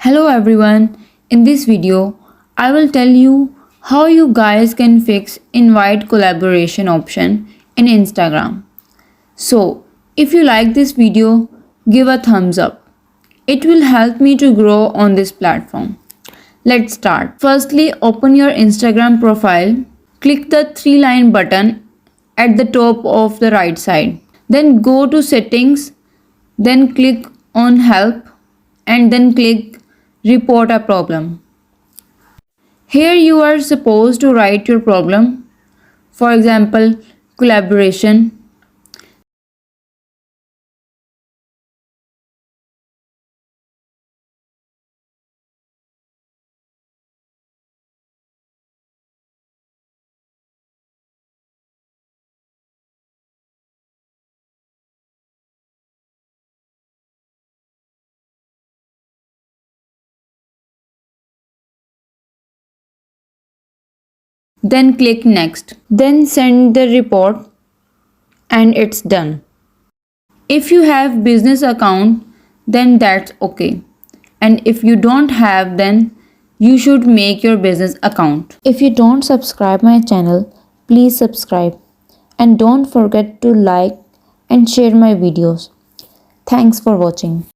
Hello everyone, in this video I will tell you how you guys can fix invite collaboration option in Instagram. So if you like this video, give a thumbs up. It will help me to grow on this platform. Let's start. Firstly, open your Instagram profile. Click the three-line button at the top of the right side. Then go to settings, then click on help and then click report a problem. Here you are supposed to write your problem. For example, collaboration. Then click next. Then send the report and it's done. If you have business account, then that's okay. And if you don't have, then you should make your business account. If you don't subscribe my channel, please subscribe and don't forget to like and share my videos. Thanks for watching.